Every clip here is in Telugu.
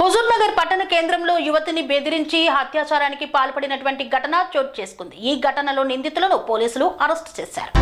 హుజూర్నగర్ పట్టణ కేంద్రంలో యువతిని బెదిరించి అత్యాచారానికి పాల్పడినటువంటి ఘటన చోటు చేసుకుంది. ఈ ఘటనలో నిందితులను పోలీసులు అరెస్టు చేశారు.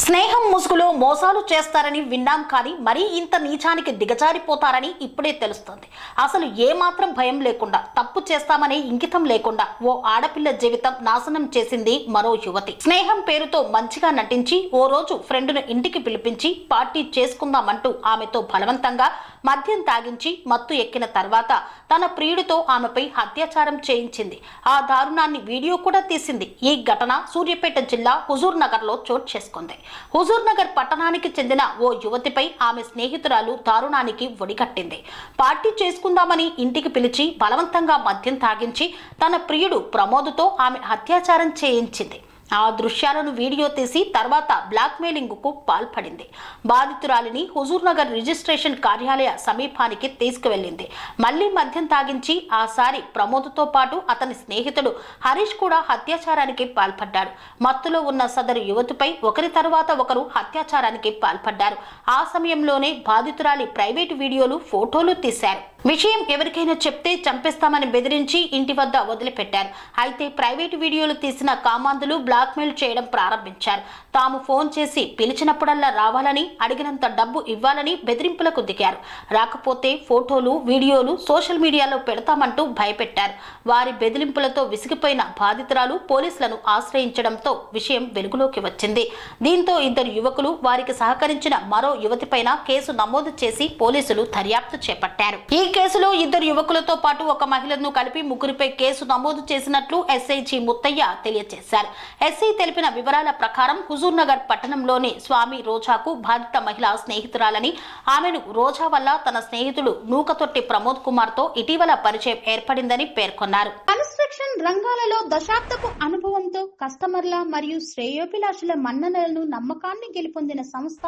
స్నేహం ముసుగులో మోసాలు చేస్తారని విన్నాం, కానీ మరీ ఇంత నీచానికి దిగజారిపోతారని ఇప్పుడే తెలుస్తోంది. అసలు ఏమాత్రం భయం లేకుండా, తప్పు చేస్తామనే ఇంకితం లేకుండా ఓ ఆడపిల్ల జీవితం నాశనం చేసింది మరో యువతి. స్నేహం పేరుతో మంచిగా నటించి ఓ రోజు ఫ్రెండ్ను ఇంటికి పిలిపించి పార్టీ చేసుకుందామంటూ ఆమెతో బలవంతంగా మద్యం తాగించి మత్తు ఎక్కిన తర్వాత తన ప్రియుడితో ఆమెపై అత్యాచారం చేయించింది. ఆ దారుణాన్ని వీడియో కూడా తీసింది. ఈ ఘటన సూర్యాపేట జిల్లా హుజూర్నగర్ లో చోటు చేసుకుంది. హుజూర్నగర్ పట్టణానికి చెందిన ఓ యువతిపై ఆమె స్నేహితురాలు దారుణానికి ఒడిగట్టింది. పార్టీ చేసుకుందామని ఇంటికి పిలిచి బలవంతంగా మద్యం తాగించి తన ప్రియుడు ప్రమోద్తో ఆమె అత్యాచారం చేయించింది. ఆ దృశ్యాలను వీడియో తీసి తర్వాత బ్లాక్ మెయిలింగ్ కు పాల్పడింది. బాధితురాలిని హుజూర్నగర్ రిజిస్ట్రేషన్ కార్యాలయ సమీపానికి తీసుకువెళ్లింది. మళ్లీ మద్యం తాగించి ఆసారి ప్రమోద్తో పాటు అతని స్నేహితుడు హరీష్ కూడా అత్యాచారానికి పాల్పడ్డాడు. మత్తులో ఉన్న సదరు యువతిపై ఒకరి తర్వాత ఒకరు అత్యాచారానికి పాల్పడ్డారు. ఆ సమయంలోనే బాధితురాలి ప్రైవేటు వీడియోలు, ఫోటోలు తీశారు. విషయం ఎవరికైనా చెప్తే చంపేస్తామని బెదిరించి ఇంటి వద్ద వదిలిపెట్టారు. అయితే ప్రైవేటు వీడియోలు తీసిన కామాంధులు బ్లాక్మెయిల్ చేయడం ప్రారంభించారు. తాము ఫోన్ చేసి పిలిచినప్పుడల్లా రావాలని, అడిగినంత డబ్బు ఇవ్వాలని బెదిరింపులకు దిగారు. రాకపోతే ఫోటోలు, వీడియోలు సోషల్ మీడియాలో పెడతామంటూ భయపెట్టారు. వారి బెదిరింపులతో విసిగిపోయిన బాధితురాలు పోలీసులను ఆశ్రయించడంతో విషయం వెలుగులోకి వచ్చింది. దీంతో ఇద్దరు యువకులు, వారికి సహకరించిన మరో యువతిపైన కేసు నమోదు చేసి పోలీసులు దర్యాప్తు చేపట్టారు. ఈ కేసులో ఇద్దరు యువకులతో పాటు ఒక మహిళను కలిపి ముగ్గురిపై కేసు నమోదు చేసినట్లు ఎస్ఐ జి ముత్తయ్య తెలియజేశారు. ఎస్ఐ తెలిపిన వివరాల ప్రకారం హుజూర్నగర్ పట్టణంలోని స్వామి రోజాకు బాధిత మహిళ స్నేహితురాలని, ఆమెను రోజా వల్ల తన స్నేహితుడు నూకతొట్టి ప్రమోద్ కుమార్ తో ఇటీవల పరిచయం ఏర్పడిందని పేర్కొన్నారు. కన్స్ట్రక్షన్ రంగాలలో దశాబ్దపు అనుభవంతో కస్టమర్ల మరియు శ్రేయోభిలాషుల మన్ననలను, నమ్మకాన్ని గెలుపొందిన సంస్థ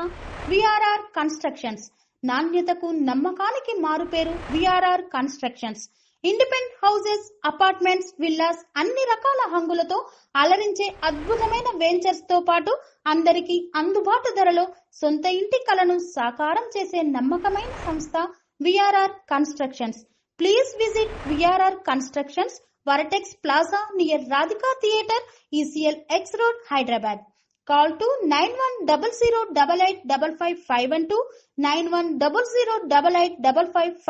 విఆర్ఆర్ కన్స్ట్రక్షన్స్. నాణ్యతకు, నమ్మకానికి మారుపేరు VRR constructions. Independent houses, apartments, villas అన్ని రకాల హంగులతో అలరించే అద్భుతమైన వెంచర్స్ తో పాటు అందరికీ అందుబాటు ధరలో సొంత ఇంటి కలను సాకారం చేసే నమ్మకమైన సంస్థ VRR constructions. Please visit VRR constructions, వరటెక్స్ plaza near Radhika theatre, ECL X Road, Hyderabad. Call to 910088555512 9100885555.